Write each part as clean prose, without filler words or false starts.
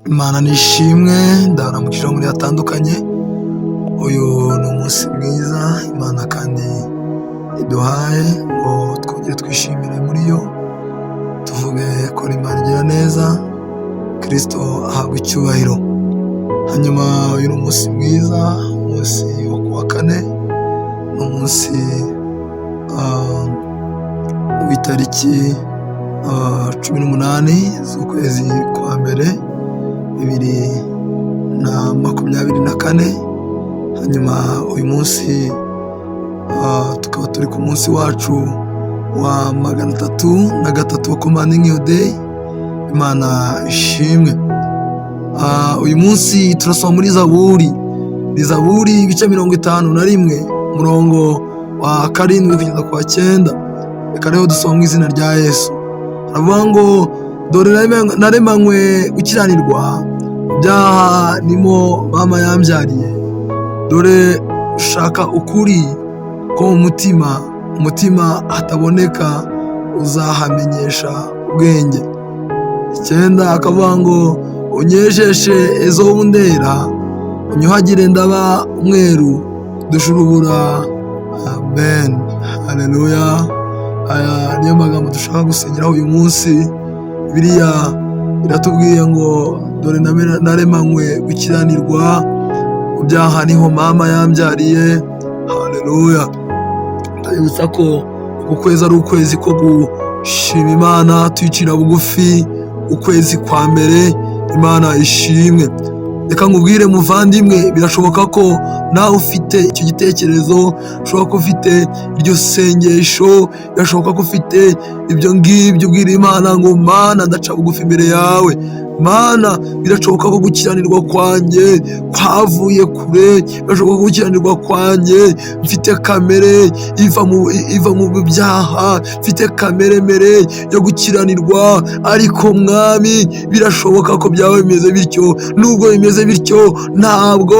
Imana nishimwe ndaramukije muri hatandukanye. Uyu ni umunsi mwiza Imana kandi iduhaye ngo twongere twishimire muri yo, tuvuge ko Imana igira neza, Kristo ahabwa icyubahiro. Hanyuma uyu ni umunsi mwiza, umunsi wo kuwa kane, ni umunsi w'itariki 18 z'ukwezi kwa mbere 2024. Hanyuma uyu munsi tukaba turi ku munsi wacu wa 303 wa Commanding Your Day. Imana ishimwe. Uyu munsi turasoma muri Zaburi ibice 51 umurongo wa 7 kugeza kwa 9. Reka rero dusoma mu izina rya Yesu. Aravuga ngo dore naremanywe gukiranirwa, byaha nimo mama yambyariye. Dore ushaka ukuri ko mu mutima hataboneka, uzahamenyesha ubwenge. 9 akavuga ngo unyejeshe ezo ndera, unyuhagire ndaba umweru dushurubura. Amen, haleluya. Aya niyo magambo dushaka gusengeraho uyu munsi. Bibiliya iratubwiye ngo dore naremanywe gukiranirwa, byaha niho mama yambyariye. Haleluya. Ndabibutsa ko uku kwezi ari ukwezi ko gushima Imana, twicira bugufi, ukwezi kwa mbere. Imana ishimwe. Reka nkubwire muvandimwe, birashoboka ko nawe ufite icyo gitekerezo, birashoboka ko ufite iryo sengesho, birashoboka ko ufite ibyo ngibyo ubwira Imana ngo Mana ndaca bugufi imbere yawe. Mana, birashoboka ko gukiranirwa kwanjye kwavuye kure, birashoboka ko gukiranirwa kwanjye mfite kamere iva mu byaha, mfite kamere yo gukiranirwa. Ariko Mwami, birashoboka ko byaba bimeze bityo. Nubwo bimeze bityo, ntabwo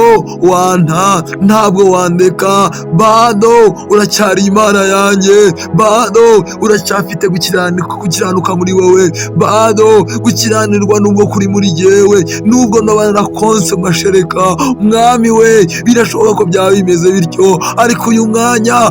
wandeka. Bado uracyari Imana yanjye, bado uracyafite gukiranuka muri wowe, bado gukiranirwa nubwo kuri muri jewe, nubwo nabana konse mashereka. Mwami we, birashoboka ko byaba bimeze bityo. Ariko uyu mwanya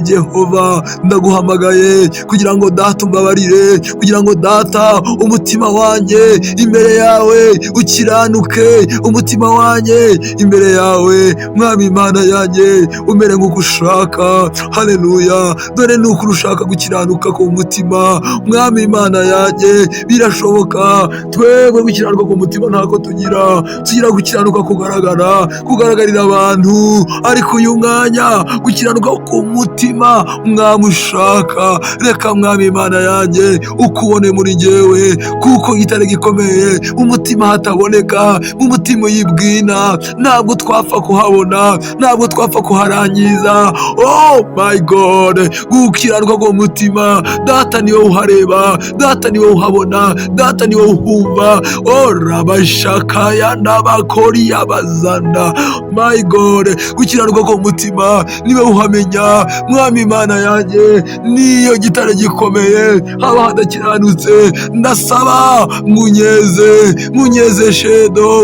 Jehova, ndaguhamagaye kugira ngo data umbabarire, kugira ngo data umutima wanjye imbere yawe ukiranuke, umutima wanjye imbere yawe Mwami Imana yanjye umere nk'uko ushaka. Haleluya. Dore nuko ushaka gukiranuka ku mutima Mwami Imana yanjye. Birashoboka twebwe gukiranuka ku mutima ntako tugira gukiranuka kugaragarira abantu. Ariko uyu mwanya gukiranuka ku mutima Mwami ushaka, reka Mwami Imana yanjye ukubone muri jewe, kuko gitare gikomeye umutima hataboneka, mu mutima yibwina ntabwo twapfa kuhabona, ntabwo twapfa kuharangiza. Oh my God, gukiranuka ku mutima data niwe uhareba, data niwe uhabona, data niwe uhumva. Oh rabashakaya n'abakori y'abazanda. My God, gukiranuka ku mutima niwe uhamenya Mwami Imana yanjye. Niyo gitare gikomeye haba hadakiranutse, ndasaba munyeze shedo,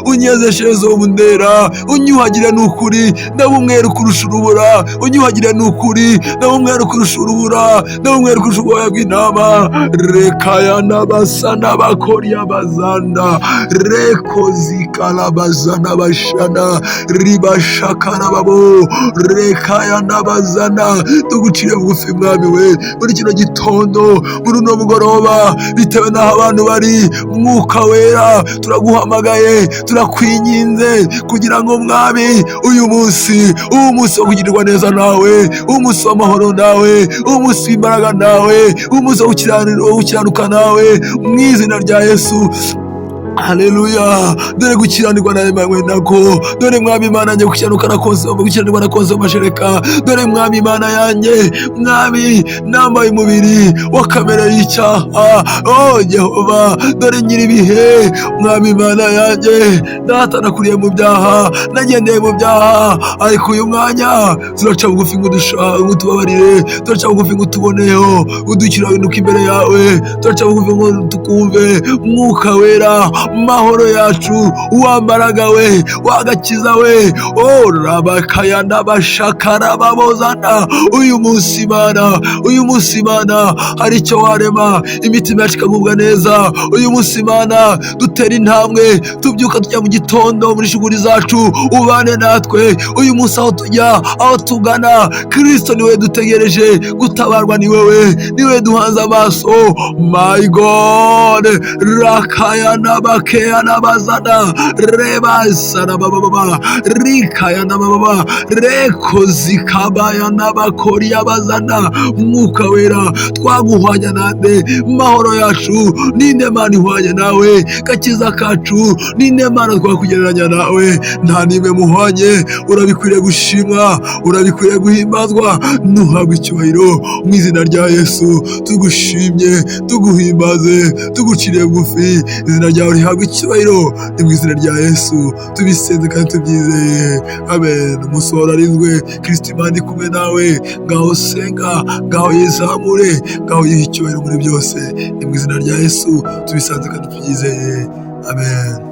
unyeze shezo mundera, unyuhagire n'ukuri ndaba umweru kurusha urubura, unyuhagire n'ukuri ndaba umweru kurusha urubura, ndaba umweru kurusha ubwoya bw'intama. Rekaya n'abasa n'abakori y'abazanda, rekozikala bazana bashana ribashakara babo, rekaya n'abazana. Tugucire bugufi Mwami we muri kino gitondo, muri uno mugoroba, bitewe n'aho abantu bari. Mwuka wera, turaguhamagaye, turakwinginze kugira ngo Mwami uyu munsi wo kugirirwa neza nawe, umunsi w'amahoro nawe, umunsi w'imbaraga nawe, umunsi wo gukiranuka nawe, mu izina rya Yesu. Haleluya. Dore gukiranirwa naremanywe nako, dore Mwami Imana yanjye gukiranirwa nakonse amashereka. Dore Mwami Imana yanjye, Mwami nambaye umubiri wa kamere y'icyaha. Oh Jehova, dore nyiribihe Mwami Imana yanjye, data nakuriye mu byaha, nagendeye mu byaha. Ariko uyu mwanya turaca bugufi ngo utubabarire, turaca bugufi ngo utuboneho, udukiranuka imbere yawe, turaca bugufi ngo tukumve. Mwuka wera, mahoro yacu, wambaraga we, wagakiza we, rabakaya n'abashakara babozana. Uyu munsi Mana, uyu munsi Mana, hari icyo warema, imitima yacu ikagubwa neza. Uyu munsi Mana, dutera intambwe, tubyuka tujya mu gitondo muri shuguri zacu, ubane natwe. Uyu munsi aho tujya, aho tugana, Kristo niwe dutegereje, gutabarwa ni wewe, niwe duhanze amaso. My God, rakaya n'abakeya n'abazana, rebasana baba, rikaya n'ababa, rekozi kabaya n'abakori abazana. Mwuka wera, twaguhwanya nande? Mahoro yacu, ninde Mana ihwanye nawe? Gakiza kacu, ninde Mana twakugereranya nawe? Nta nimwe muhwanye. Urabikwiriye gushimwa, urabikwiriye guhimbazwa. Nuhabwe icyubahiro mu izina rya Yesu. Tugushimye, tuguhimbaze, tuguciriye bugufi. Izina ryawe rihabwe icyubahiro, ni mu izina rya Yesu tubisenze kandi tubyizeye, amen. Umunsi wawe urarinzwe, Kristo Imana kumwe nawe. Ngaho senga, ngaho yizamure, ngaho yiha icyubahiro muri byose, ni mu izina rya Yesu tubisanze kandi tubyizeye, amen.